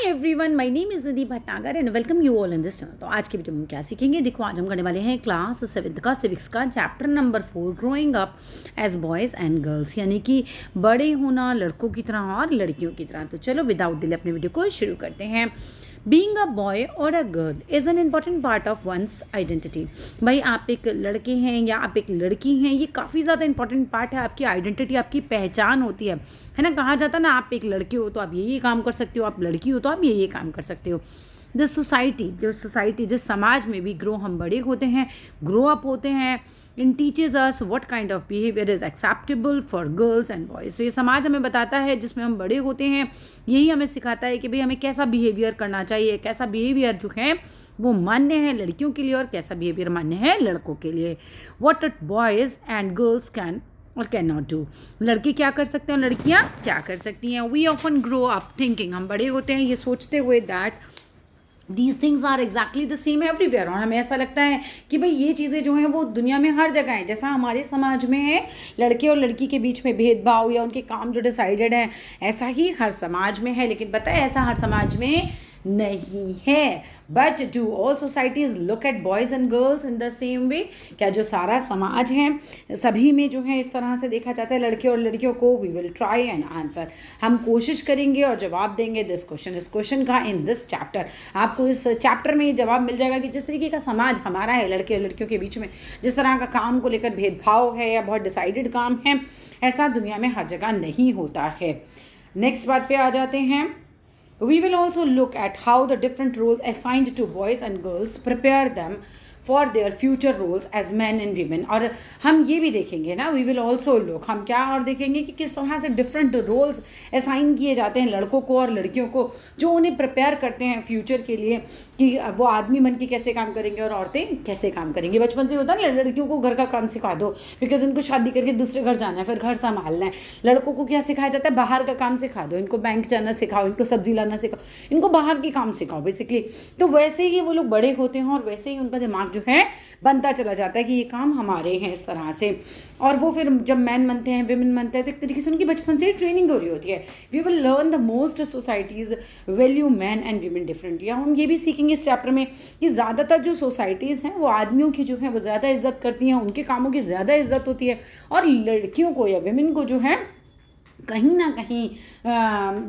Everyone, my name is Nidhi Bhatnagar and welcome you all in this channel. तो आज के video में क्या सीखेंगे, देखो आज हम करने वाले हैं क्लास 7 का सिविक्स का chapter number 4 growing up as boys and girls, यानी कि बड़े होना लड़कों की तरह और लड़कियों की तरह। तो चलो विदाउट डिले अपने वीडियो को शुरू करते हैं। बीइंग अ बॉय और a girl is an important part of one's identity. भाई आप एक लड़के हैं या आप एक लड़की हैं, ये काफ़ी ज़्यादा इंपॉर्टेंट पार्ट है, आपकी आइडेंटिटी, आपकी पहचान होती है ना। कहा जाता है ना, आप एक लड़के हो तो आप ये काम कर सकते हो, आप लड़की हो तो आप ये काम कर सकते हो। सोसाइटी जिस समाज में भी हम बड़े होते हैं, ग्रो अप होते हैं, in teaches us what kind of behaviour is acceptable for girls and boys. तो ये समाज हमें बताता है, जिसमें हम बड़े होते हैं, यही हमें सिखाता है कि भाई हमें कैसा बिहेवियर करना चाहिए, कैसा बिहेवियर जो है वो मान्य है लड़कियों के लिए और कैसा बिहेवियर मान्य है लड़कों के लिए। What boys and girls can और कैन नॉट डू। लड़के क्या कर सकते हैं और लड़कियाँ क्या कर सकती हैं। We often grow up thinking, हम बड़े होते हैं ये सोचते हुए that these things are exactly the same everywhere. और हमें ऐसा लगता है कि भाई ये चीज़ें जो हैं वो दुनिया में हर जगह हैं। जैसा हमारे समाज में है लड़के और लड़की के बीच में भेदभाव या उनके काम जो डिसाइडेड हैं, ऐसा ही हर समाज में है। लेकिन पता है ऐसा हर समाज में नहीं है। But do all societies look at boys and girls in the same way. क्या जो सारा समाज है सभी में जो है इस तरह से देखा जाता है लड़के और लड़कियों को। We will try and answer, हम कोशिश करेंगे और जवाब देंगे इस क्वेश्चन का इन दिस चैप्टर। आपको इस चैप्टर में ये जवाब मिल जाएगा कि जिस तरीके का समाज हमारा है लड़के और लड़कियों के बीच में, जिस तरह का काम को लेकर भेदभाव है या बहुत डिसाइडेड काम है, ऐसा दुनिया में हर जगह नहीं होता है। नेक्स्ट बात पे आ जाते हैं। We will also look at how the different roles assigned to boys and girls prepare them for their future roles as men and women। और हम ये भी देखेंगे ना, we will also look, हम क्या और देखेंगे कि किस तरह से डिफरेंट रोल्स असाइन किए जाते हैं लड़कों को और लड़कियों को, जो उन्हें प्रिपेयर करते हैं फ्यूचर के लिए कि वो आदमी बन के कैसे काम करेंगे और औरतें कैसे काम करेंगी। बचपन से होता है ना, लड़कियों को घर का काम सिखा दो बिकॉज उनको शादी करके दूसरे घर जाना है, फिर घर संभालना है। लड़कों को क्या सिखाया जाता है, बाहर का काम सिखा दो, इनको बैंक जाना सिखाओ, इनको सब्जी लाना सिखाओ, इनको बाहर के काम सिखाओ बेसिकली। तो वैसे ही वो लोग बड़े होते हैं और वैसे ही उनका दिमाग जो है बनता चला जाता है कि ये काम हमारे हैं इस तरह से। और वो फिर जब मैन बनते हैं, विमेन बनते हैं, तो एक तरीके से उनकी बचपन से ही ट्रेनिंग हो रही होती है। We will learn the most societies value men and women differently. हम ये भी सीखेंगे इस चैप्टर में कि ज़्यादातर जो सोसाइटीज़ हैं वो आदमियों की जो है वो ज़्यादा इज्जत करती हैं, उनके कामों की ज़्यादा इज्जत होती है, और लड़कियों को या विमेन को जो है कहीं ना कहीं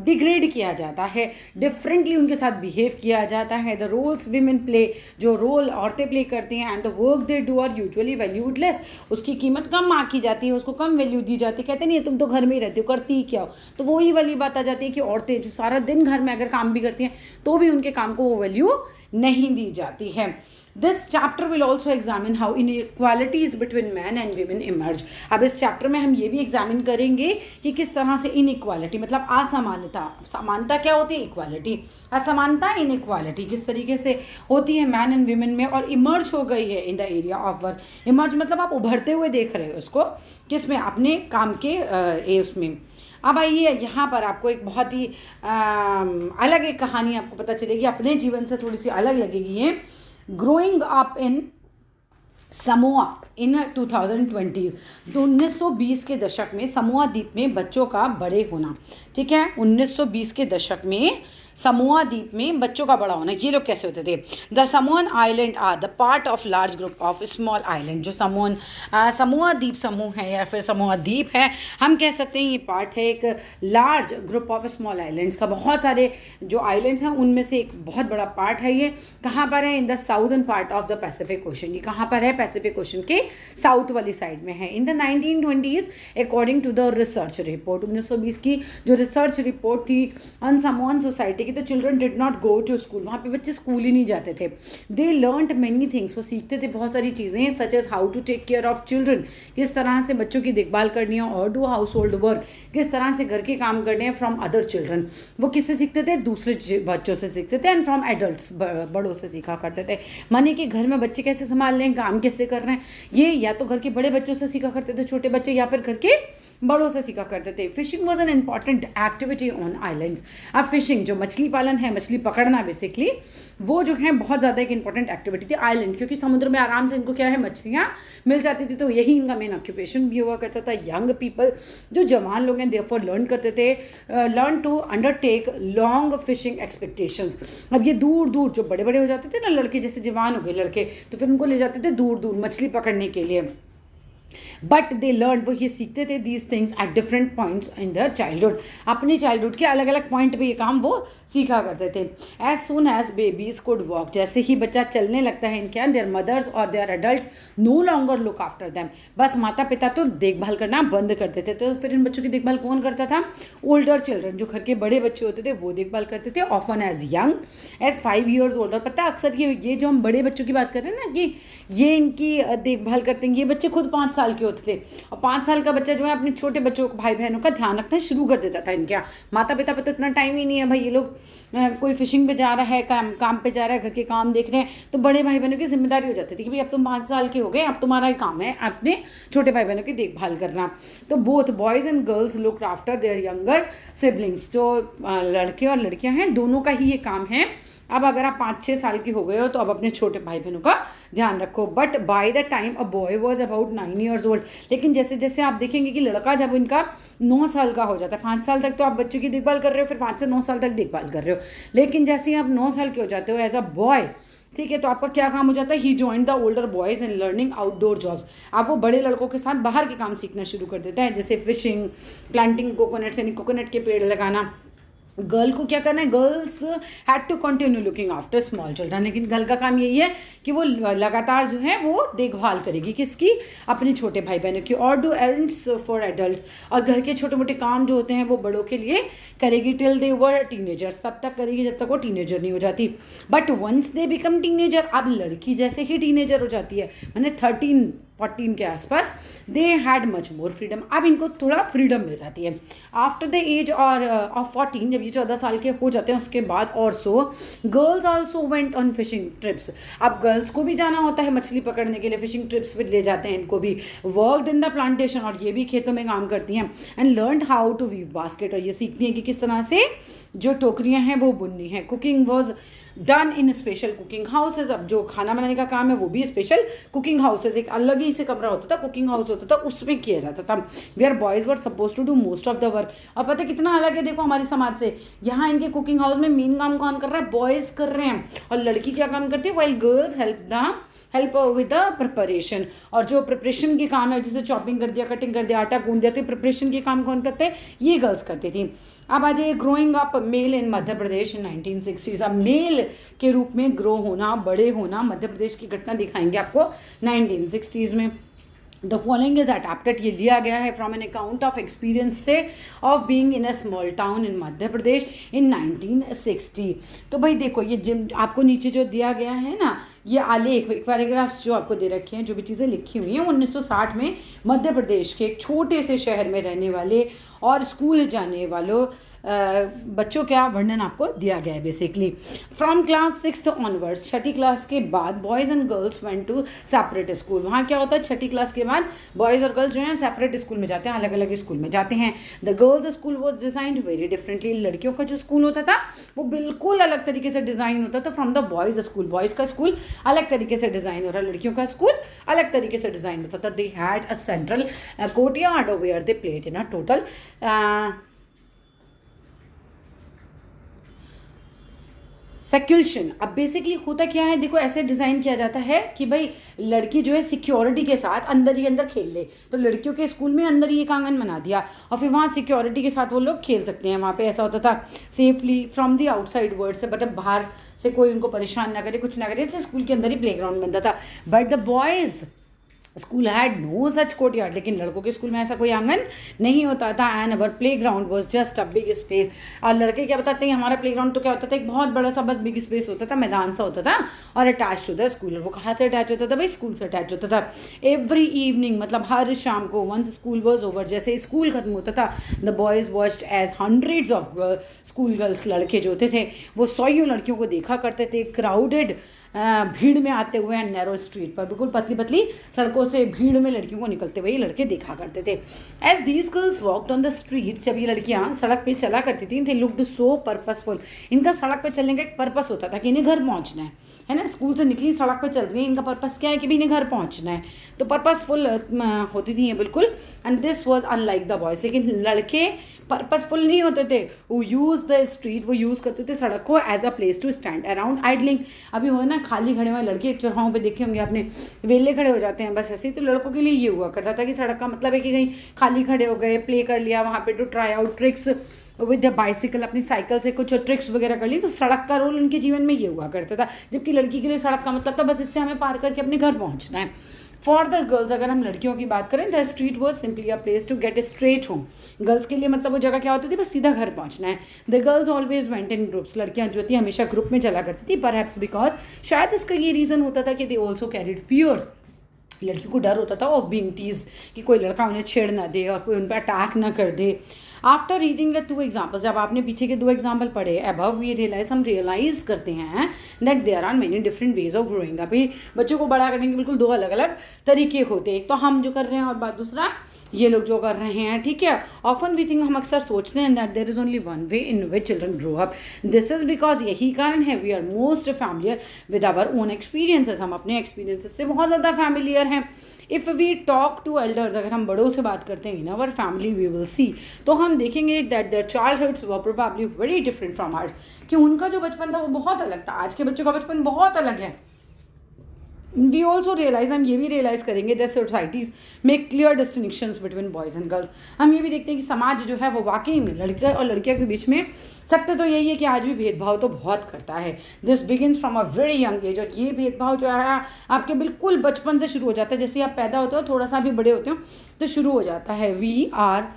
डिग्रेड किया जाता है, डिफरेंटली उनके साथ बिहेव किया जाता है। द रोल्स विमेन प्ले, जो रोल औरतें प्ले करती हैं, and the work they do are usually valued less, उसकी कीमत कम आंकी जाती है, उसको कम वैल्यू दी जाती है। कहते नहीं है तुम तो घर में ही रहती हो, करती ही क्या हो। तो वही वाली बात आ जाती है कि औरतें जो सारा दिन घर में अगर काम भी करती हैं तो भी उनके काम को वो वैल्यू नहीं दी जाती है। This chapter will also examine how inequalities between men and women emerge। अब इस चैप्टर में हम ये भी एग्जामिन करेंगे कि किस तरह से इनइक्वालिटी मतलब असमानता, समानता क्या होती है, इक्वालिटी, असमानता इनइक्वालिटी किस तरीके से होती है मैन एंड वीमेन में और इमर्ज हो गई है in the area of work. Emerge मतलब आप उभरते हुए देख रहे हो उसको, किसमें, अपने काम के उसमें। अब आइए यहाँ पर आपको एक बहुत ही अलग एक कहानी आपको पता चलेगी, अपने जीवन से थोड़ी सी अलग लगेगी ये। ग्रोइंग अप इन समोआ इन 2020, 1920 के दशक में समोआ द्वीप में बच्चों का बड़े होना। ठीक है, 1920 के दशक में समोआ द्वीप में बच्चों का बड़ा होना। ये लोग कैसे होते थे? The Samoan island are the part of large group of small island. जो समोआ द्वीप समूह है या फिर समोआ द्वीप है, हम कह सकते हैं ये पार्ट है एक large group of small islands का। बहुत सारे जो आइलैंड्स हैं उनमें से एक बहुत बड़ा पार्ट है ये। कहाँ पर है? In the southern part of the Pacific Ocean. ये कहाँ पर है? पैसिफिक ओशन के साउथ वाली साइड में है। In the 1920 according to the research report, 1920 की जो रिसर्च रिपोर्ट थी ऑन समोअन सोसाइटी कि the children did not go to school, वहाँ पे बच्चे स्कूल ही नहीं जाते थे। दे लर्नड मैनी थिंग्स, वो सीखते थे बहुत सारी चीज़ें, such as how to take care of children, किस तरह से बच्चों की देखभाल करनी है, और डू हाउस होल्ड वर्क, किस तरह से घर के काम करने हैं, फ्रॉम अदर चिल्ड्रन। वो किससे सीखते थे? दूसरे बच्चों से सीखते थे, एंड फ्रॉम एडल्ट्स, बड़ों से सीखा करते थे। माने कि घर में बच्चे कैसे संभाल रहे हैं, काम कैसे कर रहे हैं, ये या तो घर के बड़े बच्चों से सीखा करते थे छोटे बच्चे, या फिर घर के बड़ों से सीखा करते थे। Fishing was an important activity on islands. अब फिशिंग जो मछली पालन है, मछली पकड़ना बेसिकली, वो जो है बहुत ज़्यादा एक इंपॉर्टेंट एक्टिविटी थी आइलैंड, क्योंकि समुद्र में आराम से इनको क्या है, मछलियाँ मिल जाती थी, तो यही इनका मेन ऑक्यूपेशन भी हुआ करता था। यंग पीपल, जो जवान लोग हैं, देयरफॉर लर्न करते थे, learn to undertake long fishing expectations. अब ये दूर दूर जो बड़े बड़े हो जाते थे ना लड़के, जैसे जवान हो गए लड़के, तो फिर उनको ले जाते थे दूर दूर मछली पकड़ने के लिए। बट दे लर्न, वो ये सीखते थे these things at different points in their childhood. अपनी चाइल्डहुड के अलग अलग पॉइंट पे ये काम वो सीखा करते थे। As soon as babies could walk, जैसे ही बच्चा चलने लगता है इनके यहाँ, देयर मदर्स और their adult no longer look after them. बस माता पिता तो देखभाल करना बंद कर देते थे, तो फिर इन बच्चों की देखभाल कौन करता था? ओल्डर चिल्ड्रन, जो घर के बड़े बच्चे होते थे वो देखभाल करते थे। Often as young as 5 years older. पता है अक्सर ये जो हम बड़े बच्चों की बात कर रहे हैं ना, कि ये इनकी देखभाल करते हैं, ये बच्चे खुद 5 साल के होते थे, और 5 साल का बच्चा जो है अपने छोटे बच्चों को, भाई बहनों का ध्यान रखना शुरू कर देता था इनके यहाँ। माता पिता पे तो इतना टाइम ही नहीं है भाई, ये लोग कोई फिशिंग पे जा रहा है, काम पे जा रहा है, घर के काम देख रहे हैं, तो बड़े भाई बहनों की जिम्मेदारी हो जाती थी कि भाई अब तुम 5 साल के हो गए, अब तुम्हारा ही काम है अपने छोटे भाई बहनों की देखभाल करना। तो both boys and girls look after their younger siblings, जो लड़के और लड़कियां हैं दोनों का ही ये काम है। अब अगर आप 5-6 साल के हो गए हो तो अब अपने छोटे भाई बहनों का ध्यान रखो। But by the time a boy was about 9 years old, लेकिन जैसे जैसे आप देखेंगे कि लड़का जब इनका 9 साल का हो जाता है, 5 साल तक तो आप बच्चों की देखभाल कर रहे हो, फिर 5 से 9 साल तक देखभाल कर रहे हो, लेकिन जैसे ही आप 9 साल के हो जाते हो एज अ बॉय, ठीक है, तो आपका क्या काम हो जाता है? He join the older boys in learning outdoor jobs. आप वो बड़े लड़कों के साथ बाहर के काम सीखना शुरू कर देता है, जैसे फिशिंग, प्लांटिंग कोकोनट्स, यानी कोकोनट के पेड़ लगाना। गर्ल को क्या करना है? Girls had to continue looking after small children, लेकिन गर्ल का काम यही है कि वो लगातार जो है वो देखभाल करेगी, किसकी? अपने छोटे भाई बहनों की। और डू एरेंड्स फॉर एडल्ट्स, और घर के छोटे मोटे काम जो होते हैं वो बड़ों के लिए करेगी। टिल दे वर टीनेजर्स, तब तक करेगी जब तक वो टीनेजर नहीं हो जाती। But once they become teenager, अब लड़की जैसे ही टीनेजर हो जाती है, मैंने 13-14 के आसपास, they had much more freedom, अब इनको थोड़ा फ्रीडम मिल जाती है। आफ्टर द एज और ऑफ 14, जब ये 14 साल के हो जाते हैं उसके बाद, और so girls also went on fishing trips. अब गर्ल्स को भी जाना होता है मछली पकड़ने के लिए, फिशिंग ट्रिप्स पे ले जाते हैं इनको भी। वर्कड इन द प्लांटेशन, और ये भी खेतों में काम करती हैं। And learned how to weave basket, और ये सीखती हैं कि किस तरह से जो टोकरियाँ हैं वो बुननी है। Cooking was done in special cooking houses, अब जो खाना बनाने का काम है वो भी स्पेशल कुकिंग हाउसेज, एक अलग ही से कमरा होता था, कुकिंग हाउस होता था, उसमें किया जाता था। Where boys were suppose to do most of the work. अब पता है कितना अलग है देखो हमारे समाज से, यहाँ इनके कुकिंग हाउस में मेन काम कौन कर रहा है? बॉयज़ कर रहे हैं, और लड़की क्या काम करती है? While girls help with the preparation, और जो प्रिपरेशन के काम है, जैसे चॉपिंग कर दिया, कटिंग कर दिया, आटा गूंद दिया, तो प्रिपरेशन के काम कौन करते हैं? ये गर्ल्स करती थी। अब आ जाइए ग्रोइंग अप मेल इन मध्य प्रदेश इन 1960s। अब मेल के रूप में ग्रो होना, बड़े होना, मध्य प्रदेश की घटना दिखाएंगे आपको 1960s में। द फॉलोइंग इज अडैप्टेड, ये लिया गया है from an account of experience से of being in a small town in Madhya Pradesh in 1960। तो भाई देखो ये जिम आपको नीचे जो दिया गया है ना, ये आलेख पैराग्राफ्स जो आपको दे रखे हैं, जो भी चीज़ें लिखी हुई हैं, 1960 में मध्य प्रदेश के एक छोटे से शहर में रहने वाले और स्कूल जाने वालों बच्चों का वर्णन आपको दिया गया है basically. From class 6th onwards, 6ठी क्लास के बाद boys and girls went to separate school. वहाँ क्या होता है? 6ठी क्लास के बाद बॉयज़ और गर्ल्स जो हैं सेपरेट स्कूल में जाते हैं, अलग अलग स्कूल में जाते हैं। The girls school was designed very differently, लड़कियों का जो स्कूल होता था वो बिल्कुल अलग तरीके से डिज़ाइन होता था from the boys school. Boys का स्कूल अलग तरीके से डिज़ाइन हो रहा है, लड़कियों का स्कूल अलग तरीके से डिज़ाइन होता था। They had a central courtyard where they played in a total seclusion. अब बेसिकली होता क्या है, देखो ऐसे डिज़ाइन किया जाता है कि भाई लड़की जो है सिक्योरिटी के साथ अंदर ही अंदर खेल ले, तो लड़कियों के स्कूल में अंदर ही एक आंगन बना दिया और फिर वहाँ सिक्योरिटी के साथ वो लोग खेल सकते हैं। वहाँ पे ऐसा होता था safely from the outside world से, बट बाहर से कोई उनको परेशान ना करे, कुछ ना करे, इसलिए स्कूल के अंदर ही प्लेग्राउंड बनता था। But the boys school had no such courtyard, लेकिन लड़कों के स्कूल में ऐसा कोई आंगन नहीं होता था। And our play ground was just a big space. और लड़के क्या बताते हैं, हमारा प्ले ग्राउंड तो क्या होता था, एक बहुत बड़ा सा बस बिग स्पेस होता था, मैदान सा होता था और अटैच टू द स्कूल। वो कहाँ से अटैच होता था भाई? स्कूल से अटैच होता था। एवरी इवनिंग, मतलब हर शाम को, वंस स्कूल वॉज ओवर, जैसे स्कूल खत्म होता था, the boys watched as hundreds of school girls, लड़के जो होते थे वो 100 लड़कियों को देखा करते थे, क्राउडेड भीड़ में आते हुए एंड नैरो स्ट्रीट पर, बिल्कुल पतली पतली सड़कों से भीड़ में लड़कियों को निकलते हुए ये लड़के देखा करते थे। As these girls walked on the street, जब ये लड़कियाँ सड़क पे चला करती थी, दे लुक्ड सो पर्पसफुल। इनका सड़क पे चलने का एक पर्पस होता था कि इन्हें घर पहुँचना है ना, स्कूल से निकली सड़क पे चल रही है, इनका पर्पस क्या है कि भी इन्हें घर पहुँचना है, तो पर्पसफुल होती थी ये बिल्कुल। And this was unlike the boys, लेकिन लड़के पर्पसफुल नहीं होते थे, वो यूज़ द स्ट्रीट, वो यूज़ करते थे सड़क को as a place to stand around idling. अभी हो ना खाली खड़े हुए लड़के चौराहों पे देखे होंगे आपने, वेले खड़े हो जाते हैं बस ऐसे ही, तो लड़कों के लिए ये हुआ करता था कि सड़क का मतलब है कि कहीं खाली खड़े हो गए, प्ले कर लिया वहाँ पे, to try out tricks with the bicycle, अपनी साइकिल से कुछ ट्रिक्स वगैरह कर ली, तो सड़क का रोल उनके जीवन में ये हुआ करता था। जबकि लड़की के लिए सड़क का मतलब था बस इससे हमें पार करके अपने घर पहुँचना है। फॉर द गर्ल्स, अगर हम लड़कियों की बात करें, the street was simply a place to get a straight home. Girls के लिए मतलब वो जगह क्या होती थी, बस सीधा घर पहुंचना है। The girls always went in groups, लड़कियां जो थी हमेशा ग्रुप में चला करती थी, परहैप्स बिकॉज, शायद इसका ये रीज़न होता था कि दे ऑल्सो कैरिड फियर्स, लड़कियों को डर होता था ऑफ बीइंग टीज्ड, कि कोई लड़का उन्हें छेड़ ना दे और कोई उन पर अटैक ना कर दे। आफ्टर रीडिंग द 2 एग्जाम्पल्स, जब आपने पीछे के 2 एग्जाम्पल पढ़े अबव, वी रियलाइज, हम रियलाइज करते हैं that there are many different ways of growing up. बच्चों को बड़ा करने के बिल्कुल 2 अलग अलग तरीके होते हैं, एक तो हम जो कर रहे हैं और बात दूसरा ये लोग जो कर रहे हैं, ठीक है। ऑफन वी थिंक, हम अक्सर सोचते हैं that there is only one way in which children grow up. This is because, यही कारण है, we are most familiar with our own experiences, हम अपने एक्सपीरियंसेस से बहुत ज़्यादा फैमिलियर हैं। If we talk to elders, अगर हम बड़ों से बात करते हैं in our family, we will see, तो हम देखेंगे that their childhoods were probably very different from ours, कि उनका जो बचपन था वो बहुत अलग था, आज के बच्चों का बचपन बहुत अलग है। वी ऑल्सो रियलाइज, हम ये भी रियलाइज करेंगे that societies make clear distinctions between boys and girls. हम ये भी देखते हैं कि समाज जो है वो वाकई में लड़के और लड़कियों के बीच में, सत्य तो यही है कि आज भी भेदभाव तो बहुत करता है। This begins from a very young age, और ये भेदभाव जो है आपके बिल्कुल बचपन से शुरू हो जाता है, जैसे आप पैदा होते हो, थोड़ा सा भी बड़े होते हो तो शुरू हो जाता है। We are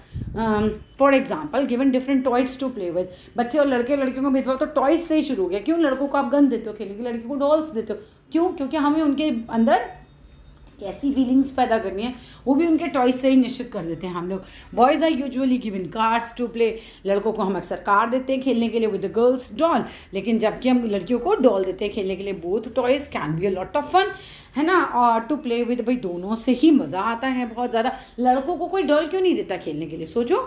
for example given different toys to play with, बच्चे और लड़कियों का भेदभाव तो टॉयज से ही शुरू हो गया। क्यों? लड़कों को आप गन देते हो खेलने की, लड़की को डॉल्स देते हो, क्यों? क्योंकि हमें उनके अंदर कैसी फीलिंग्स पैदा करनी है वो भी उनके टॉयज से ही निश्चित कर देते हैं हम लोग। Boys are usually given cards to play, लड़कों को हम अक्सर कार्ड देते हैं खेलने के लिए, विद द गर्ल्स डॉल, लेकिन जबकि हम लड़कियों को डॉल देते हैं खेलने के लिए। Both toys can be a lot of fun, है ना, और टू प्ले विद, भाई दोनों से ही मज़ा आता है बहुत ज़्यादा। लड़कों को कोई डॉल क्यों नहीं देता खेलने के लिए, सोचो,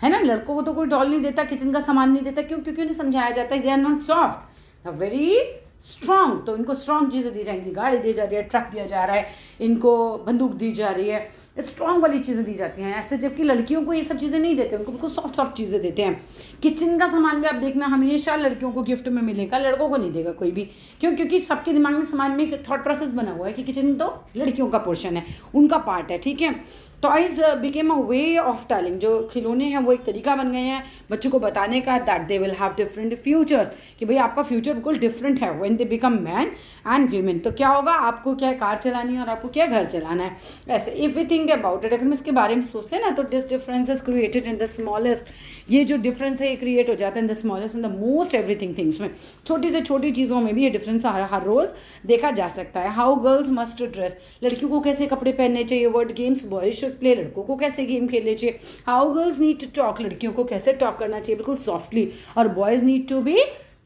है ना, लड़कों को तो कोई डॉल नहीं देता, किचन का सामान नहीं देता, क्यों? क्योंकि उन्हें समझाया जाता है they are not soft, very strong, तो इनको स्ट्रॉन्ग चीज़ें दी जाएंगी, गाड़ी दी जा रही है, ट्रक दिया जा रहा है, इनको बंदूक दी जा रही है, स्ट्रॉन्ग वाली चीज़ें दी जाती हैं ऐसे, जबकि लड़कियों को ये सब चीज़ें नहीं देते, उनको बिल्कुल सॉफ्ट सॉफ्ट चीज़ें देते हैं। किचन का सामान भी आप देखना हमेशा लड़कियों को गिफ्ट में मिलेगा, लड़कों को नहीं देगा कोई भी, क्यों? क्योंकि सबके दिमाग में समाज में एक थॉट प्रोसेस बना हुआ है कि किचन तो लड़कियों का पोर्शन है, उनका पार्ट है, ठीक है। Toys became a way of telling, जो खिलौने हैं वो एक तरीका बन गए हैं बच्चों को बताने का, that they will have different futures, कि भाई आपका फ्यूचर बिल्कुल डिफरेंट है when they become man and women. तो क्या होगा, आपको क्या कार चलानी है और आपको क्या घर चलाना है, ऐसे। If we think about it, अगर हम इसके बारे में सोचते हैं ना, तो this difference is created in the smallest, ये जो डिफरेंस है ये क्रिएट हो जाता है in the smallest in the most everything things में, छोटी से छोटी चीज़ों में भी ये डिफरेंस हर रोज़ देखा जा सकता है। हाउ गर्ल्स मस्ट ड्रेस, लड़कियों को कैसे कपड़े पहनने चाहिए, word games boys should play, लड़कों को कैसे गेम खेलने चाहिए। How girls need to talk, लड़कियों को कैसे टॉक करना चाहिए बिल्कुल सॉफ्टली, और boys need to be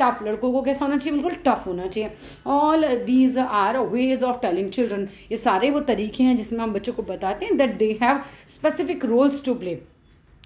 tough, लड़कों को कैसा होना चाहिए, बिल्कुल टफ होना चाहिए। All these are ways of telling children, ये सारे वो तरीके हैं जिसमें हम बच्चों को बताते हैं that they have specific roles to play,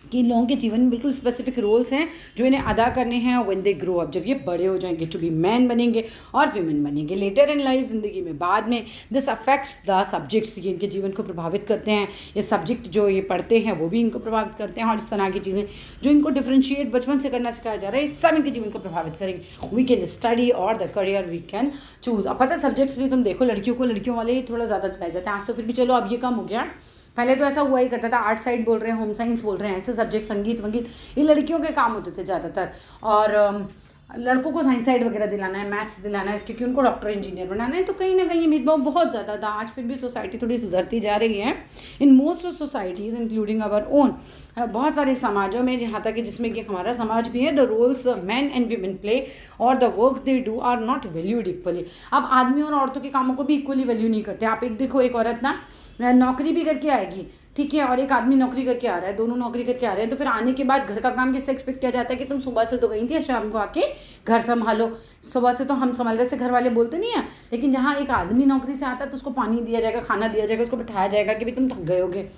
कि इन लोगों के जीवन में बिल्कुल स्पेसिफिक रोल्स हैं जो इन्हें अदा करने हैं व्हेन दे ग्रो अप, जब ये बड़े हो जाएंगे, टू बी मैन बनेंगे और वीमेन बनेंगे लेटर इन लाइफ, ज़िंदगी में बाद में। दिस अफेक्ट्स द सब्जेक्ट्स, ये इनके जीवन को प्रभावित करते हैं, ये सब्जेक्ट जो ये पढ़ते हैं वो भी इनको प्रभावित करते हैं, और इस तरह की चीज़ें जो इनको डिफ्रेंशिएट बचपन से करना सिखाया जा रहा है, ये सब इनके जीवन को प्रभावित करेंगे। वी कैन स्टडी और the career we can choose. अब पता है सब्जेक्ट्स भी तुम देखो, लड़कियों को लड़कियों वाले ही थोड़ा ज़्यादा दिलाए जाते हैं, आज तो फिर भी चलो अब ये कम हो गया, पहले तो ऐसा हुआ ही करता था, आर्ट साइड बोल रहे हैं, होम साइंस बोल रहे हैं, ऐसे सब्जेक्ट, संगीत वंगीत, ये लड़कियों के काम होते थे ज़्यादातर, और लड़कों को साइंस साइड वगैरह दिलाना है, मैथ्स दिलाना है, क्योंकि उनको डॉक्टर इंजीनियर बनाना है। तो कहीं ना कहीं ये भेदभाव बहुत ज़्यादा था, आज फिर भी सोसाइटी थोड़ी सुधरती जा रही है। In most of societies including our own, बहुत सारे समाजों में, जहाँ तक कि जिसमें कि हमारा समाज भी है, the roles man and women play और the work they do are not valued equally. अब आदमी और औरतों के कामों को भी इक्वली वैल्यू नहीं करते। आप एक देखो, एक औरत ना नौकरी भी करके आएगी, ठीक है, और एक आदमी नौकरी करके आ रहा है, दोनों नौकरी करके आ रहे हैं, तो फिर आने के बाद घर का काम किससे एक्सपेक्ट किया जाता है कि तुम सुबह से तो गई थी, शाम को आके घर संभालो। सुबह से तो हम संभाल रहे से घर वाले बोलते नहीं है, लेकिन जहाँ एक आदमी नौकरी से आता है तो उसको पानी दिया जाएगा, खाना दिया जाएगा, उसको बिठाया जाएगा कि भाई तुम थक गए होगे।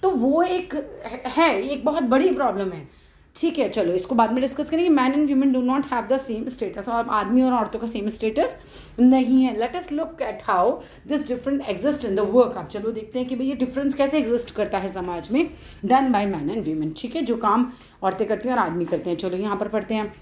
तो वो एक है, एक बहुत बड़ी प्रॉब्लम है। ठीक है, चलो इसको बाद में डिस्कस करेंगे। Man and women do not have the same status, और आदमी और औरतों का सेम स्टेटस नहीं है। Let us look at how this different exist in the work. आप चलो देखते हैं कि भाई ये डिफरेंस कैसे एग्जिस्ट करता है समाज में, done by man and women. ठीक है, जो काम औरतें करती हैं और आदमी करते हैं। चलो यहाँ पर पढ़ते हैं,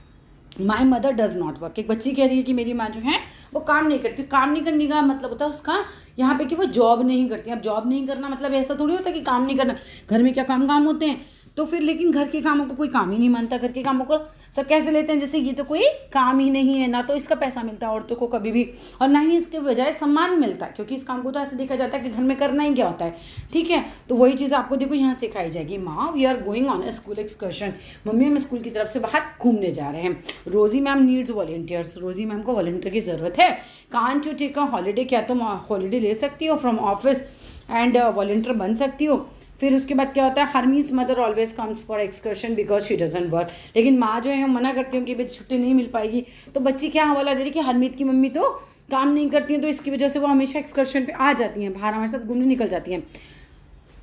my mother does not work. एक बच्ची कह रही है कि मेरी माँ जो है वो काम नहीं करती। काम नहीं करने का मतलब होता है उसका यहाँ पे कि वो जॉब नहीं करती। अब जॉब नहीं करना मतलब ऐसा थोड़ी होता है कि काम नहीं करना, घर में क्या काम होते हैं। तो फिर लेकिन घर के कामों को कोई काम ही नहीं मानता, घर के कामों को सब कैसे लेते हैं जैसे ये तो कोई काम ही नहीं है, ना तो इसका पैसा मिलता है औरतों को कभी भी, और ना ही इसके बजाय सम्मान मिलता है, क्योंकि इस काम को तो ऐसे देखा जाता है कि घर में करना ही क्या होता है। ठीक है, तो वही चीज़ आपको देखो यहाँ सिखाई जाएगी। माँ, we are going on a school excursion. Mummy, हम स्कूल की तरफ से बाहर घूमने जा रहे हैं। Rosie ma'am needs volunteers. Rosie ma'am को वॉलंटियर की ज़रूरत है। Can't you take a holiday, क्या तुम हॉलीडे ले सकती हो फ्रॉम ऑफिस एंड वॉलंटियर बन सकती हो। फिर उसके बाद क्या होता है, Harmeet's mother always comes for excursion because she doesn't work. लेकिन माँ जो है मना करती हूँ कि भाई छुट्टी नहीं मिल पाएगी। तो बच्ची क्या हवाला दे रही कि हरमीत की मम्मी तो काम नहीं करती हैं, तो इसकी वजह से वो हमेशा एक्सकर्शन पे आ जाती हैं, बाहर हमारे साथ घूमने निकल जाती हैं।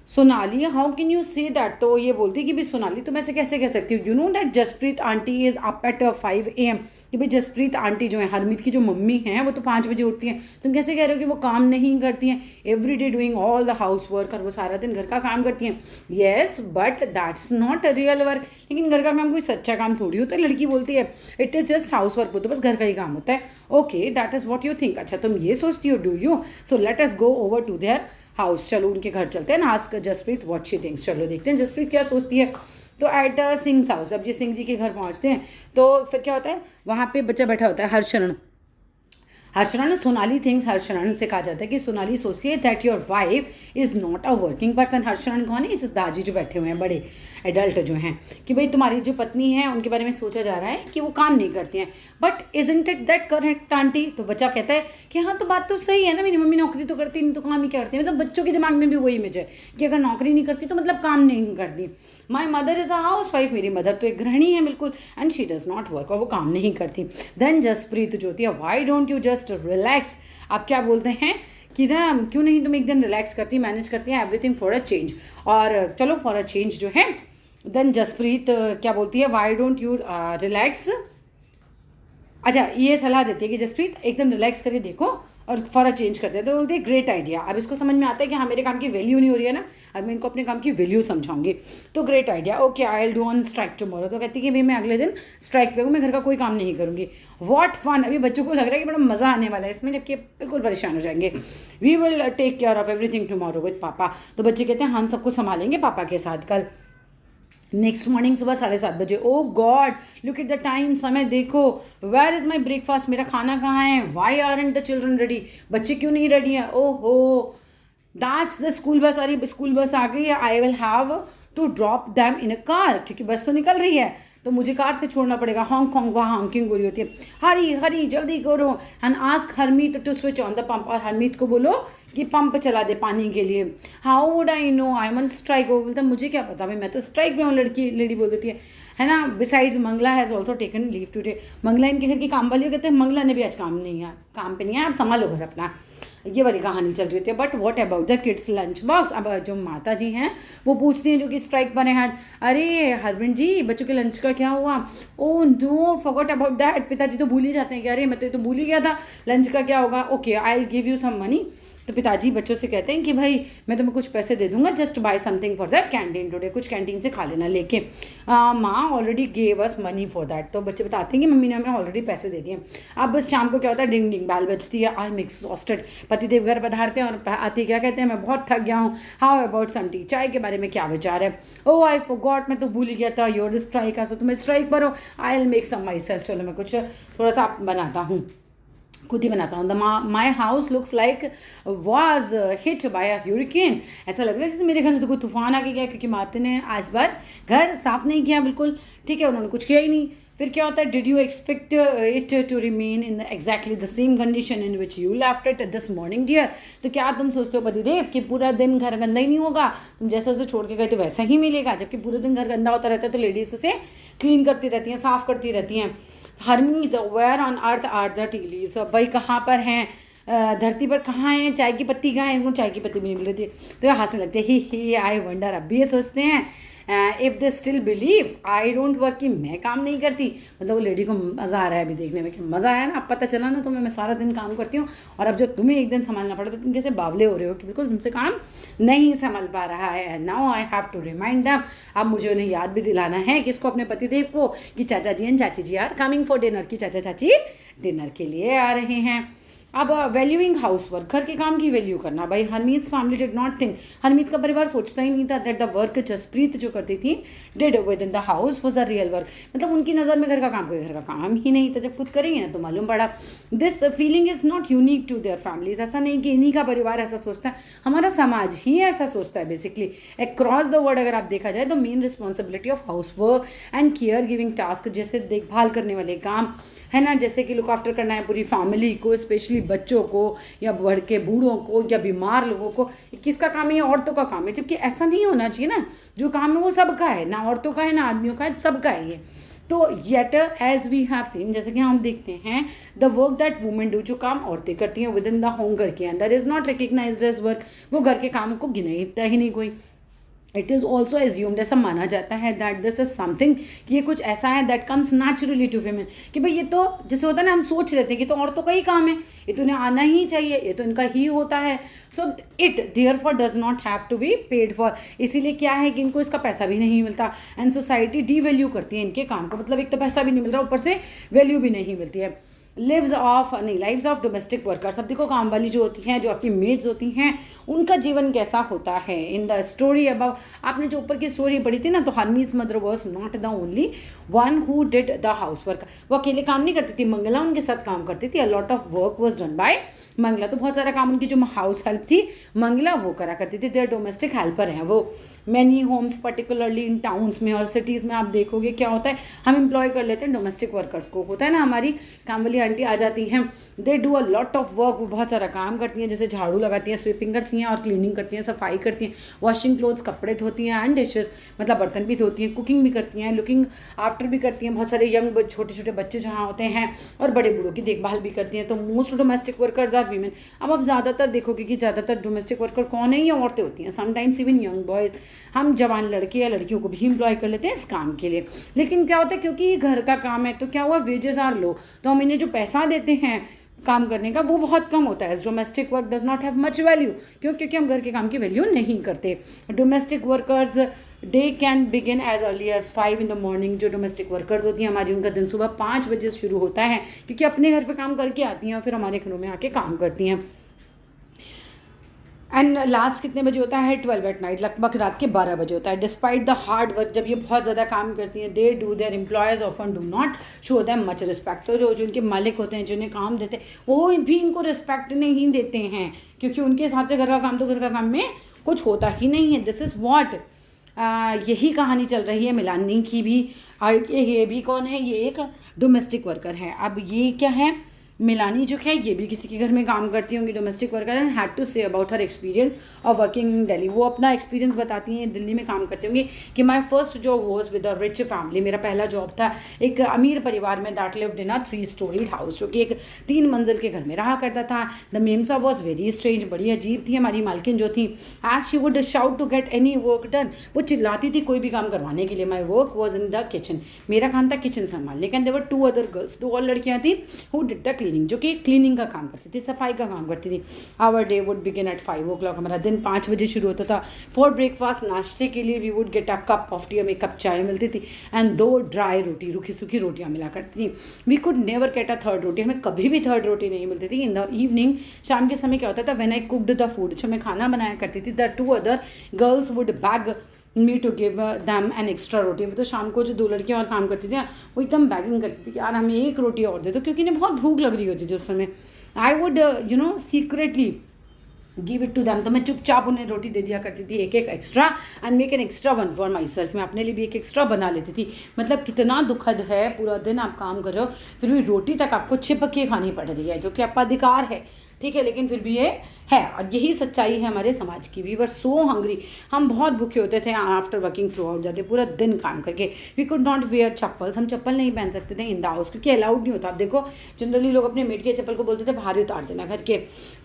Sonali, how can you say that. तो ये बोलती है कि भाई सोनाली तुम ऐसे कैसे कह सकती हो। You know that Jaspreet aunty is up at 5 AM। कि भाई जसप्रीत आंटी जो है, हरमीत की जो मम्मी हैं, वो तो 5 बजे उठती हैं। तुम कैसे कह रहे हो कि वो काम नहीं करती हैं। Every day doing all the house work, और वो सारा दिन घर का काम करती हैं। Yes but that's not a real work. लेकिन घर का काम कोई सच्चा काम थोड़ी होता है। लड़की बोलती है it is just house work, वो तो बस घर का ही काम होता है। Okay, that is what you think. अच्छा तुम ये सोचती हो, do you. So let us go over to their house. चलो उनके घर चलते हैं ना। Ask Jaspreet what she thinks. चलो देखते हैं जसप्रीत क्या सोचती है। तो एट सिंह हाउस, जब जी सिंह जी के घर पहुंचते हैं तो फिर क्या होता है, वहाँ पे बच्चा बैठा होता है हर्षरण। हर्षरण, सोनाली थिंग्स, हर्षरण से कहा जाता है कि सोनाली सोचती है that your wife is not a working person. Harsharan कौन है, इस दादी जो बैठे हुए हैं, बड़े एडल्ट जो हैं, कि भाई तुम्हारी जो पत्नी है उनके बारे में सोचा जा रहा है कि वो काम नहीं करती हैं। But isn't it that correct aunty. तो बच्चा कहता है कि हाँ तो बात तो सही है ना, मेरी मम्मी नौकरी तो करती नहीं तो काम ही क्या करती है। मतलब बच्चों के दिमाग में भी वही इमेज है कि अगर नौकरी नहीं करती तो मतलब काम नहीं करती। My mother is a house wife. मेरी मदर तो एक गृहिणी है बिल्कुल, and she does not work, और वो काम नहीं करती। देन जसप्रीत जो होती है, why don't you just relax. आप क्या बोलते हैं कि ना क्यों नहीं तुम एक दिन रिलैक्स करती, मैनेज करती हैं एवरीथिंग फॉर अ चेंज। और चलो फॉर अ चेंज जो है, देन जसप्रीत क्या बोलती है, वाई डोंट यू रिलैक्स। अच्छा ये सलाह देती है कि जसप्रीत एक दिन रिलैक्स करके देखो और फॉर अ चेंज करते हैं। तो बोलते हैं ग्रेट आइडिया। अब इसको समझ में आता है कि हाँ मेरे काम की वैल्यू नहीं हो रही है ना, अब मैं इनको अपने काम की वैल्यू समझाऊंगी। तो great idea, okay I will do on strike tomorrow. तो कहती है कि भाई मैं अगले दिन स्ट्राइक पे हूँ, मैं घर का कोई काम नहीं करूँगी। What fun. अभी बच्चों को लग रहा है कि बड़ा मज़ा आने वाला है इसमें, जबकि बिल्कुल परेशान हो जाएंगे। We will take care of everything tomorrow with papa. तो बच्चे कहते हैं हम सबको संभालेंगे पापा के साथ कल। नेक्स्ट मॉर्निंग सुबह 7:30 बजे। Oh God look at the time, समय देखो। वेयर इज़ माई ब्रेकफास्ट, मेरा खाना कहाँ है। Why aren't the children ready, बच्चे क्यों नहीं रेडी हैं। ओहो दैट्स द स्कूल बस, अरे स्कूल बस आ गई है। I will have to drop them in a car, क्योंकि बस तो निकल रही है तो मुझे कार से छोड़ना पड़ेगा। हॉन्ग वहाँ हॉन्किंग हो रही होती है। हरी हरी जल्दी करो। And ask Harmeet to switch on the pump, और हरमीत को बोलो कि पंप चला दे पानी के लिए। How would I know, I am on strike. वो बोलता है मुझे क्या पता भाई, मैं तो स्ट्राइक में हूँ। लेडी बोल देती है ना। Besides Mangala has also taken leave today. Mangala इनके घर की काम वाली कहते हैं मंगला ने भी आज काम नहीं है, काम पे नहीं है, आप संभालो घर अपना। ये वाली कहानी चल रही थी। But what about the kids lunch box. अब जो माता जी हैं वो पूछती हैं जो कि स्ट्राइक पर हैं आज, अरे हस्बैंड जी बच्चों के लंच का क्या हुआ। Oh no forgot about that. पिताजी तो भूल ही जाते हैं कि अरे मैं तो भूल ही गया था लंच का क्या होगा। Okay I will give you some money. तो पिताजी बच्चों से कहते हैं कि भाई मैं तुम्हें कुछ पैसे दे दूंगा, just by something for the canteen today, कुछ कैंटीन से खा लेना लेके। माँ already gave us money for that. तो बच्चे बताते हैं कि मम्मी ने हमें ऑलरेडी पैसे दे दिए। अब बस शाम को क्या होता है, डिंग डिंग बैल बजती है। I am exhausted. पतिदेव घर पधारते हैं और आते क्या कहते हैं, मैं बहुत थक गया हूँ। हाउ अबाउट सम टी, चाय के बारे में क्या विचार है। ओ आई फॉरगॉट, मैं तो भूल ही गया था, योर स्ट्राइक। ऐसा तुम्हें स्ट्राइक पर हो, I will make some myself. चलो मैं कुछ थोड़ा सा बनाता हूँ, खुद ही बनाता हूँ। The my house looks like was hit by अ ह्यूरिकेन। ऐसा लग रहा है जैसे मेरे घर में तो कोई तूफान आ गया, क्योंकि माता ने इस बार घर साफ नहीं किया बिल्कुल। ठीक है, उन्होंने कुछ किया ही नहीं। फिर क्या होता है, did you expect it to remain in exactly the same condition in which you left it this morning dear. तो क्या तुम सोचते हो पतिदेव कि पूरा दिन घर गंदा ही नहीं होगा, तुम जैसा उसे छोड़ के गए थे वैसा ही मिलेगा, जबकि पूरे दिन घर गंदा होता रहता है तो लेडीज उसे क्लीन करती रहती हैं, साफ करती रहती हैं। Harmeet, where on earth are the tea leaves, भाई कहाँ पर हैं, धरती पर कहाँ हैं चाय की पत्ती, कहाँ है, इनको चाय की पत्ती भी नहीं मिल रही थी। तो ये हंसने लगते ही आई वंडर, अब भी ये सोचते हैं if they still believe I don't work, कि मैं काम नहीं करती। मतलब वो लेडी को मज़ा आ रहा है अभी देखने में कि मज़ा आया ना, अब पता चला ना तुम्हें मैं सारा दिन काम करती हूँ और अब जब तुम्हें एक दिन संभालना पड़ा तो तुम कैसे बावले हो रहे हो कि बिल्कुल तुमसे काम नहीं संभाल पा रहा है। Now I have to remind them, अब मुझे उन्हें याद भी दिलाना है किसको, अपने पतिदेव को, कि चाचा जी एंड चाची जी आर कमिंग फॉर डिनर, की चाचा चाची डिनर के लिए आ रहे हैं। अब वैल्यूइंग हाउस वर्क, घर के काम की वैल्यू करना। भाई Harmeet family did not think, Harmeet का परिवार सोचता ही नहीं था दैट द वर्क जसप्रीत जो करती थी did with in the house was the real work, मतलब उनकी नज़र में घर का काम कोई घर का काम ही नहीं था। जब खुद करेंगे ना तो मालूम पड़ा। This feeling is not unique to their families, ऐसा नहीं कि इन्हीं का परिवार ऐसा सोचता है, हमारा समाज ही ऐसा सोचता है बेसिकली अक्रॉस द वर्ल्ड। अगर आप देखा जाए तो main responsibility of house work and care giving task, जैसे देखभाल करने वाले काम है ना, जैसे कि लुक आफ्टर करना है पूरी फैमिली को, स्पेशली बच्चों को या बढ़ के बूढ़ों को या बीमार लोगों को, किसका काम है, ये औरतों का काम है। जबकि ऐसा नहीं होना चाहिए ना, जो काम है वो सबका है, ना औरतों का है ना आदमियों का है, सबका है ये। तो yet as we have seen, जैसे कि हम देखते हैं the work that women do, जो काम औरतें करती हैं विद इन द होम, घर के अंदर, is not recognized as work, वो घर के काम को गिनता ही नहीं कोई। इट इज़ ऑल्सो एज्यूम्ड, ऐसा माना जाता है दैट दिस इज समथिंग, कि ये कुछ ऐसा है that comes naturally to women, कि भाई ये तो जैसे होता है ना, हम सोच लेते हैं कि तो औरतों का ही काम है, ये तो इन्हें आना ही चाहिए, ये तो इनका ही होता है। So it therefore does not have to be paid for, इसीलिए क्या है कि इनको इसका पैसा भी नहीं मिलता एंड सोसाइटी डी वैल्यू करती है इनके काम को, मतलब एक तो पैसा भी नहीं मिल रहा, ऊपर से वैल्यू भी नहीं मिलती है। लिव्स ऑफ डोमेस्टिक वर्कर्स, अब देखो काम वाली जो होती हैं, जो आपकी मेड्स होती हैं, उनका जीवन कैसा होता है। इन द स्टोरी अबाउट, आपने जो ऊपर की स्टोरी पढ़ी थी ना, तो Harmeet's mother was not the only one who did the house work, वो अकेले काम नहीं करती थी, मंगला उनके साथ काम करती थी। A lot of work was done by Mangala, तो बहुत सारा काम उनकी जो हाउस हेल्प थी मंगला वो करा करती थी। देयर डोमेस्टिक हेल्पर हैं वो। Many homes particularly in towns में और सिटीज़ में आप देखोगे क्या होता है, हम एम्प्लॉय कर लेते हैं डोमेस्टिक वर्कर्स को, होता है ना, हमारी काम वाली आंटी आ जाती हैं, they do a lot of work, वो बहुत सारा काम करती हैं, जैसे झाड़ू लगाती हैं, स्वीपिंग करती हैं और क्लीनिंग करती हैं, सफाई करती हैं, वॉशिंग क्लोथ्स, कपड़े धोती हैं एंड डिशेस, मतलब बर्तन भी धोती हैं, कुकिंग भी करती हैं, लुकिंग आफ्टर भी करती हैं, बहुत सारे यंग छोटे छोटे बच्चे जहाँ होते हैं और बड़े बूढ़ों की देखभाल भी करती हैं। तो most domestic workers are women. अब आप ज़्यादातर देखोगे कि ज़्यादातर डोमेस्टिक वर्कर कौन है, ये औरतें होती हैं, समटाइम्स इवन यंग बॉयज़, हम जवान लड़के या लड़कियों को भी एम्प्लॉय कर लेते हैं इस काम के लिए। लेकिन क्या होता है, क्योंकि ये घर का काम है तो क्या हुआ, वेजेस आर लो, तो हम इन्हें जो पैसा देते हैं काम करने का वो बहुत कम होता है। Domestic work does not have much value, क्योंकि हम घर के काम की वैल्यू नहीं करते। Domestic workers day can begin as early as 5 in the morning, जो डोमेस्टिक वर्कर्स होती हैं हमारी, उनका दिन सुबह 5 बजे शुरू होता है, क्योंकि अपने घर पे काम करके आती हैं और फिर हमारे घरों में आके काम करती हैं। एंड लास्ट कितने बजे होता है, 12 एट नाइट, लगभग रात के 12 बजे होता है। डिस्पाइट द हार्ड वर्क, जब ये बहुत ज़्यादा काम करती हैं, they do their employees often do not show them much respect, तो जो उनके मालिक होते हैं, जिन्हें काम देते हैं, वो भी इनको रिस्पेक्ट नहीं देते हैं, क्योंकि उनके हिसाब से घर का काम तो घर का काम में कुछ होता ही नहीं है। दिस इज़ वॉट, यही कहानी चल रही है मिलानी की भी। और ये भी कौन है, ये एक डोमेस्टिक वर्कर है। अब ये क्या है, मिलानी जो है ये भी किसी के घर में काम करती होंगी, domestic worker, and had to say about her experience of working in Delhi. वो अपना एक्सपीरियंस बताती हैं दिल्ली में काम करते होंगे कि my first job was with a rich family, मेरा पहला जॉब था एक अमीर परिवार में, that lived in a 3 storeyed house, जो कि एक 3 मंजिल के घर में रहा करता था। The memsahib was very strange, बड़ी अजीब थी हमारी मालकिन जो थी। As she would shout to get any work done, वो चिल्लाती थी कोई भी काम करवाने के लिए। My work was in the kitchen, मेरा काम था किचन संभालने का। देयर वर 2 अदर गर्ल्स, 2 और लड़कियाँ थी, हु डिड द क्लीनिंग, जो कि क्लीनिंग का काम करती थी, सफाई का काम करती थी। Our day would begin at 5 o'clock, हमारा दिन 5 बजे शुरू होता था। फॉर ब्रेकफास्ट, नाश्ते के लिए, we would get a cup of tea, हमें कप चाय मिलती थी, एंड 2 ड्राई रोटी, रूखी सूखी रोटियां मिला करती थी। We could never get a third roti, हमें कभी भी थर्ड रोटी नहीं मिलती थी। इन द इवनिंग, शाम के समय क्या होता था, when I cooked the food, जो मैं खाना बनाया करती थी, the 2 other girls would beg me to give them an extra roti. तो शाम को जो 2 लड़कियां और काम करती थी वो एकदम बैगिंग करती थी कि यार हमें 1 रोटी और दे दो, क्योंकि इन्हें बहुत भूख लग रही होती थी उस समय। I would secretly give it to them. तो मैं चुपचाप उन्हें रोटी दे दिया करती थी, एक एक extra, and make an extra one for my self. मैं अपने लिए भी एक एक्स्ट्रा बना लेती थी। मतलब कितना दुखद है, पूरा दिन आप काम कर रहे हो, फिर भी रोटी तक आपको छिपक के खानी पड़ रही है, जो कि आपका अधिकार है, ठीक है, लेकिन फिर भी ये है। और यही सच्चाई है हमारे समाज की भी। वर सो हंग्री, हम बहुत भूखे होते थे आफ्टर वर्किंग थ्रू आउट जाते, पूरा दिन काम करके। We could not wear chappals, हम चप्पल नहीं पहन सकते थे इन द हाउस, क्योंकि अलाउड नहीं होता। आप देखो जनरली लोग अपने मेड के चप्पल को बोलते थे बाहर ही उतार देना घर के,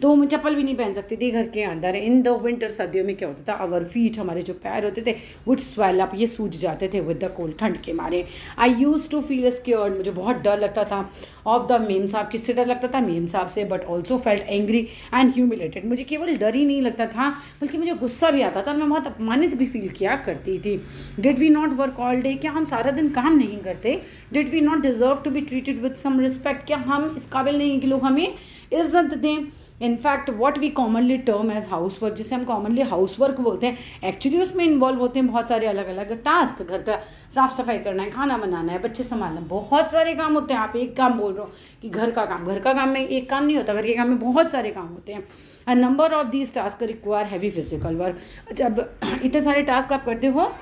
तो मैं चप्पल भी नहीं पहन सकती थी घर के अंदर। इन द विंटर, सर्दियों में क्या होता था, आवर फीट, हमारे जो पैर होते थे, वुड स्वेल अप, ये सूज जाते थे विद द कोल्ड, ठंड के मारे। आई यूज टू फील स्केयर्ड, मुझे बहुत डर लगता था ऑफ द मेम साहब। किससे डर लगता था? मेम साहब से। But also felt angry and humiliated, मुझे केवल डर ही नहीं लगता था बल्कि मुझे गुस्सा भी आता था, मैं बहुत अपमानित भी फील किया करती थी। Did we not work all day, क्या हम सारा दिन काम नहीं करते? Did we not deserve to be treated with some respect, क्या हम इस काबिल नहीं कि लोग हमें इज्जत दें? In fact what we commonly term as house work, जिसे हम कॉमनली हाउस वर्क बोलते हैं, एक्चुअली उसमें इन्वॉल्व होते हैं बहुत सारे अलग अलग टास्क। घर का साफ सफाई करना है, खाना बनाना है, बच्चे संभालना, बहुत सारे काम होते हैं। आप एक काम बोल रहे हो कि घर का काम में एक काम नहीं होता, घर के काम में बहुत सारे काम होते हैं। A number of these task require heavy physical work. जब इतने सारे टास्क आप करते हो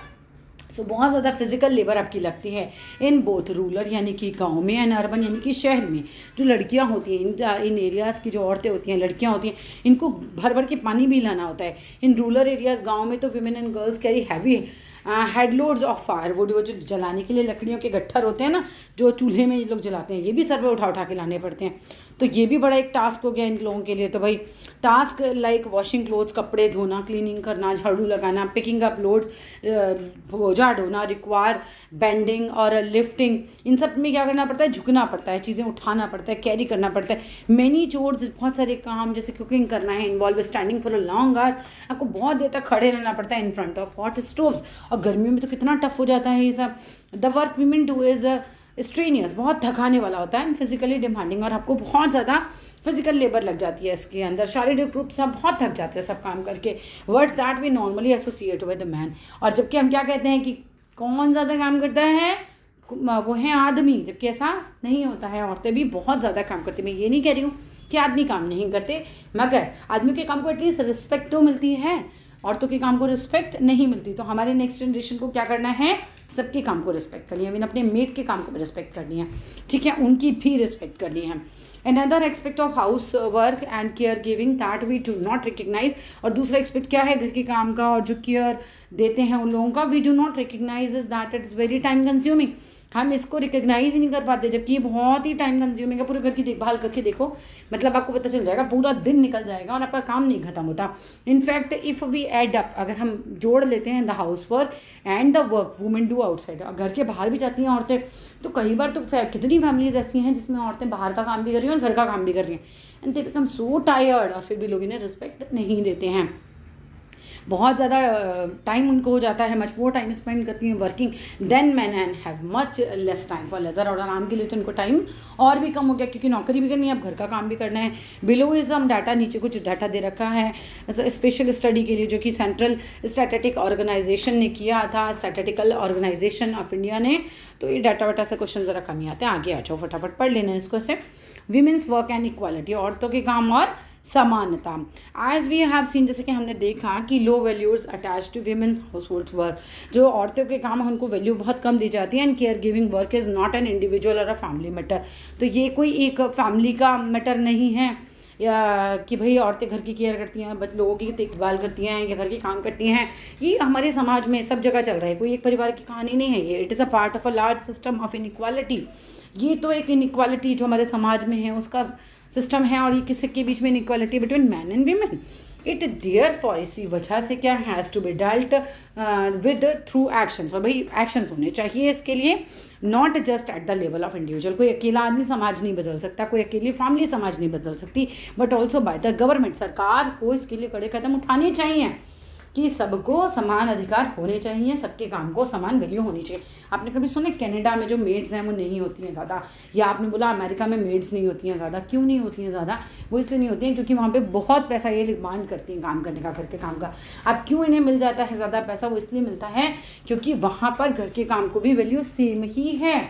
सो बहुत ज़्यादा फिजिकल लेबर आपकी लगती है। इन बोथ रूरल यानी कि गांव में, एंड अर्बन यानी कि शहर में। जो लड़कियां होती हैं इन एरियाज़ की, जो औरतें होती हैं, लड़कियां होती हैं, इनको भर भर के पानी भी लाना होता है। इन रूरल एरियाज़, गाँव में, तो women and girls carry heavy headloads of firewood, वो जो जलाने के लिए लकड़ियों के गट्ठर होते हैं ना, जो चूल्हे में ये लोग जलाते हैं, ये भी सर पे उठा उठा के लाने पड़ते हैं। तो ये भी बड़ा एक टास्क हो गया इन लोगों के लिए। तो भाई टास्क लाइक वॉशिंग क्लोथ्स, कपड़े धोना, क्लीनिंग करना, झाड़ू लगाना, पिकिंग अप लोड्स, बोझा ढोना, रिक्वायर बेंडिंग और लिफ्टिंग, इन सब में क्या करना पड़ता है? झुकना पड़ता है, चीज़ें उठाना पड़ता है, कैरी करना पड़ता है। मेनी चोर्स, बहुत सारे काम, जैसे कुकिंग करना है, involve standing for a long hours, आपको बहुत देर तक खड़े रहना पड़ता है in front of hot stoves. और गर्मियों में तो कितना टफ हो जाता है ये सब। The work women do is strenuous, बहुत थकाने वाला होता है, एंड फिजिकली डिमांडिंग, और आपको बहुत ज़्यादा फिजिकल लेबर लग जाती है इसके अंदर। शारीरिक रूप से आप बहुत थक जाते हैं सब काम करके। Words that we normally associate with the man. और जबकि हम क्या कहते हैं कि कौन ज़्यादा काम करता है, वो है आदमी, जबकि ऐसा नहीं होता है, औरतें भी बहुत ज़्यादा काम करती हैं। मैं ये नहीं कह रही हूँ कि आदमी काम नहीं करते, मगर आदमी के काम को एटलीस्ट रिस्पेक्ट तो मिलती है, औरतों के काम को रिस्पेक्ट नहीं मिलती। तो हमारे नेक्स्ट जनरेशन को क्या करना है? सबके काम को रिस्पेक्ट करनी है, इवन अपने मेट के काम को भी रिस्पेक्ट करनी है, ठीक है, उनकी भी रिस्पेक्ट करनी है। Another expect of house work and care giving that we do not recognise, और दूसरा एक्सपेक्ट क्या है घर के काम का और जो केयर देते हैं उन लोगों का, we do not recognise is that it's very time consuming. हम इसको रिकग्नाइज ही नहीं कर पाते, जबकि ये बहुत ही टाइम कंज्यूमिंग है। पूरे घर की देखभाल करके देखो, मतलब आपको पता चल जाएगा पूरा दिन निकल जाएगा और आपका काम नहीं खत्म होता। In fact if we add up, अगर हम जोड़ लेते हैं the house work and the work women do outside, घर के बाहर भी जाती हैं औरतें, तो कई बार तो कितनी फैमिलीज ऐसी हैं जिसमें औरतें बाहर का काम भी कर रही हैं और घर का काम भी कर रही हैं, and they become so tired, और फिर भी लोग इन्हें रिस्पेक्ट नहीं देते हैं। बहुत ज़्यादा टाइम उनको हो जाता है, मच मोर टाइम स्पेंड करती हैं working than man and have much less time for leisure, और आराम के लिए तो इनको टाइम और भी कम हो गया, क्योंकि नौकरी भी करनी है, अब घर का काम भी करना है। बिलो इज हम डाटा, नीचे कुछ डाटा दे रखा है स्पेशल स्टडी के लिए, जो कि सेंट्रल स्टैटिस्टिक ऑर्गेनाइजेशन ने किया था, स्टैटिस्टिकल ऑर्गेनाइजेशन ऑफ इंडिया ने। तो ये डाटा वाटा से क्वेश्चन ज़रा कम ही आते हैं, आगे आ जाओ फटाफट पढ़ लेना इसको ऐसे। विमेंस वर्क एंड इक्वालिटी, औरतों के काम और समानता। एज वी हैव सीन, जैसे कि हमने देखा कि low values attach to women's household work, जो औरतों के काम है उनको वैल्यू बहुत कम दी जाती है। And care giving work is not an individual और अ फैमिली मैटर, तो ये कोई एक फैमिली का मैटर नहीं है, या कि भाई औरतें घर की केयर करती हैं, बच लोगों की देखभाल करती हैं या घर के काम करती हैं। ये हमारे समाज में सब जगह चल रहा है, कोई एक परिवार की कहानी नहीं है ये। It is a part of a large system of inequality, ये तो एक इनइक्वालिटी जो हमारे समाज में है उसका सिस्टम है, और ये किसी के बीच में inequality between man and women. It therefore, इसी वजह से क्या has to be dealt with through actions, और भाई एक्शंस होने चाहिए इसके लिए, not just at the level of individual. कोई अकेला आदमी समाज नहीं बदल सकता, कोई अकेली फैमिली समाज नहीं बदल सकती, but also by the government, सरकार को इसके लिए कड़े कदम उठाने चाहिए कि सबको समान अधिकार होने चाहिए, सबके काम को समान वैल्यू होनी चाहिए। आपने कभी सुना कनाडा में जो मेड्स हैं वो नहीं होती हैं ज़्यादा, या आपने बोला अमेरिका में मेड्स नहीं होती हैं ज़्यादा? क्यों नहीं होती हैं ज़्यादा? वो इसलिए नहीं होती हैं क्योंकि वहाँ पे बहुत पैसा ये मांग करती हैं काम करने का, घर के काम का। अब क्यों इन्हें मिल जाता है ज़्यादा पैसा? वो इसलिए मिलता है क्योंकि वहाँ पर घर के काम को भी वैल्यू सेम ही है,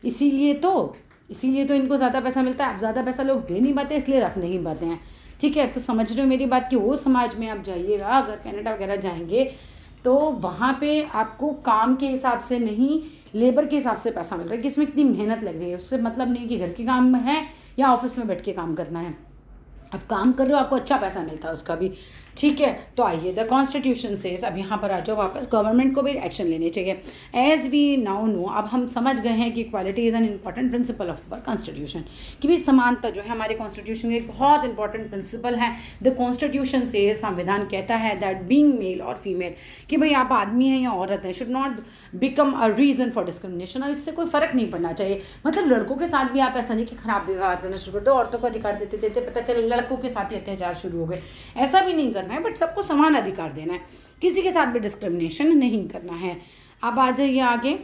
इसीलिए तो इनको ज़्यादा पैसा मिलता है। अब ज़्यादा पैसा लोग दे नहीं पाते, इसलिए रख नहीं पाते हैं, ठीक है, तो समझ रहे हो मेरी बात कि वो समाज में आप जाइएगा, अगर कनाडा वगैरह जाएंगे तो वहाँ पे आपको काम के हिसाब से नहीं, लेबर के हिसाब से पैसा मिल रहा है कि इसमें कितनी मेहनत लग रही है। उससे मतलब नहीं कि घर के काम है या ऑफिस में बैठ के काम करना है, आप काम कर रहे हो, आपको अच्छा पैसा मिलता है उसका भी। ठीक है, तो आइए द कॉन्स्टिट्यूशन सेज, अब यहाँ पर आ जाओ वापस, गवर्नमेंट को भी एक्शन लेने चाहिए। एज वी नाउ नो, अब हम समझ गए हैं कि equality is an important principle of our constitution, कि भी समानता जो है हमारे कॉन्स्टिट्यूशन का एक बहुत इंपॉर्टेंट प्रिंसिपल है। द कॉन्स्टिट्यूशन से संविधान कहता है दैट बीइंग मेल और फीमेल, कि भाई आप आदमी हैं या औरत हैं, should not become a reason for discrimination, और इससे कोई फ़र्क नहीं पड़ना चाहिए। मतलब लड़कों के साथ भी आप ऐसा नहीं कि खराब व्यवहार करना शुरू कर दो, औरतों को अधिकार देते देते पता चले लड़कों के साथ ही अत्याचार शुरू हो गए, ऐसा भी नहीं करना है, बट सबको समान अधिकार देना है, किसी के साथ भी डिस्क्रिमिनेशन नहीं करना है। अब आ जाइए आगे।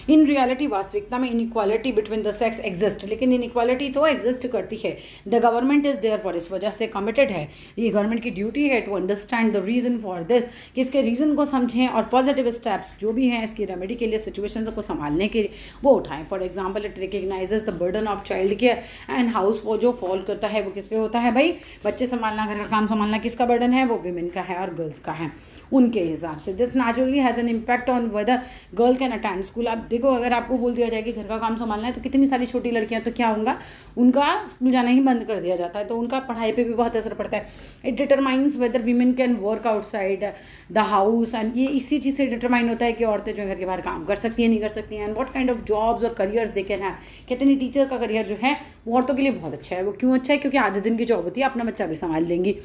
इन रियलिटी, वास्तविकता में inequality between the sex exist, लेकिन इनइक्वालिटी तो एग्जिस्ट करती है। The government is therefore, इस वजह से कमिटेड है, ये गवर्नमेंट की ड्यूटी है to understand the reason for this, कि इसके रीज़न को समझें और पॉजिटिव स्टेप्स जो भी हैं इसकी रेमेडी के लिए, सिचुएशन को संभालने के लिए वो उठाएं। For example, it recognises the burden of child care and house, वो जो फॉल करता है वो किस पे होता है भाई, बच्चे संभालना, घर का काम संभालना किसका बर्डन है, वो विमेन का है और गर्ल्स का है उनके हिसाब से। This naturally has an impact on whether girl can attend school. अब देखो, अगर आपको बोल दिया जाए कि घर का काम संभालना है तो कितनी सारी छोटी लड़कियां, तो क्या होगा, उनका स्कूल जाना ही बंद कर दिया जाता है, तो उनका पढ़ाई पे भी बहुत असर पड़ता है। It determines weather women can work outside the house, and ये इसी चीज़ से डिटरमाइन होता है कि औरतें जो घर के बाहर काम कर सकती हैं नहीं कर सकती हैं, and what kind of jobs और करियर्स दे कैन हैव। कहते हैं टीचर का करियर जो है वो औरतों के लिए बहुत अच्छा है। वो क्यों अच्छा है, क्योंकि आधे दिन की जॉब होती है, अपना बच्चा भी संभाल लेंगी,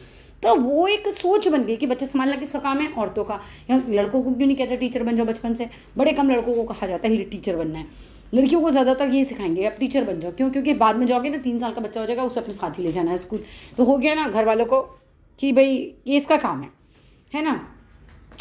तो वो एक सोच बन गई कि बच्चे संभालना किसका काम है, औरतों का। या लड़कों को क्यों नहीं कहते टीचर बन जाओ बचपन से, बड़े कम लड़कों को कहा जाता है टीचर बनना है, लड़कियों को ज़्यादातर ये सिखाएंगे आप टीचर बन जाओ। क्यों, क्योंकि बाद में जाओगे ना 3 साल का बच्चा हो जाएगा, उसे अपने साथ ही ले जाना है स्कूल, तो हो गया ना घर वालों को कि भाई ये इसका काम है ना।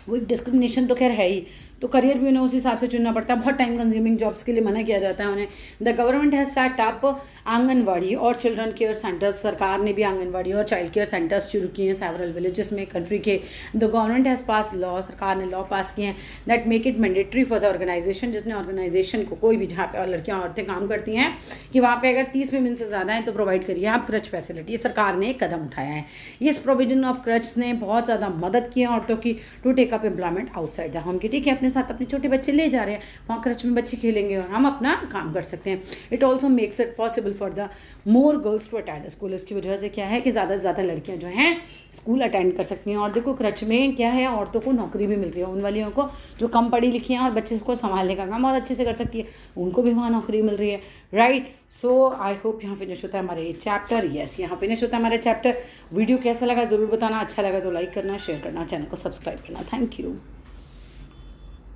वो एक डिस्क्रिमिनेशन तो खैर है ही, तो करियर भी उन्हें उस हिसाब से चुनना पड़ता है। बहुत टाइम कंज्यूमिंग जॉब्स के लिए मना किया जाता है उन्हें। The government has set up anganwadi और चिल्ड्रन केयर सेंटर्स, सरकार ने भी आंगनवाड़ी और चाइल्ड केयर सेंटर्स शुरू किए हैं सेवरल विलेजेस में कंट्री के। The government has pass law, सरकार ने लॉ पास किए हैं that make it mandatory for the organisation, जिसने ऑर्गेनाइजेशन को, कोई भी जहाँ पे और लड़कियाँ औरतें काम करती हैं, कि वहाँ पे अगर 30 वुमेन से ज़्यादा हैं तो प्रोवाइड करिए आप क्रच फैसिलिटी। सरकार ने एक कदम उठाया है। इस प्रोविजन ऑफ क्रच ने बहुत ज़्यादा मदद की है औरतों की to take up employment outside the home, की ठीक है अपने साथ अपने छोटे बच्चे ले जा रहे हैं, वहाँ क्रच में बच्चे खेलेंगे और हम अपना काम कर सकते हैं। It also makes it possible for the more girls to attend school. इसकी वजह से क्या है कि ज़्यादा से ज़्यादा लड़कियां जो हैं स्कूल अटेंड कर सकती हैं। और देखो क्रच में क्या है, औरतों को नौकरी भी मिल रही है, उन वालियों को जो कम पढ़ी लिखी हैं और बच्चे को संभालने का काम बहुत अच्छे से कर सकती है, उनको भी वहाँ नौकरी मिल रही है, राइट। सो आई होप यहाँ फिनिश होता है हमारे ये चैप्टर। यस, यहाँ फिनिश होता है हमारा चैप्टर। वीडियो कैसा लगा ज़रूर बताना, अच्छा लगा तो लाइक करना, शेयर करना, चैनल को सब्सक्राइब करना। Thank you.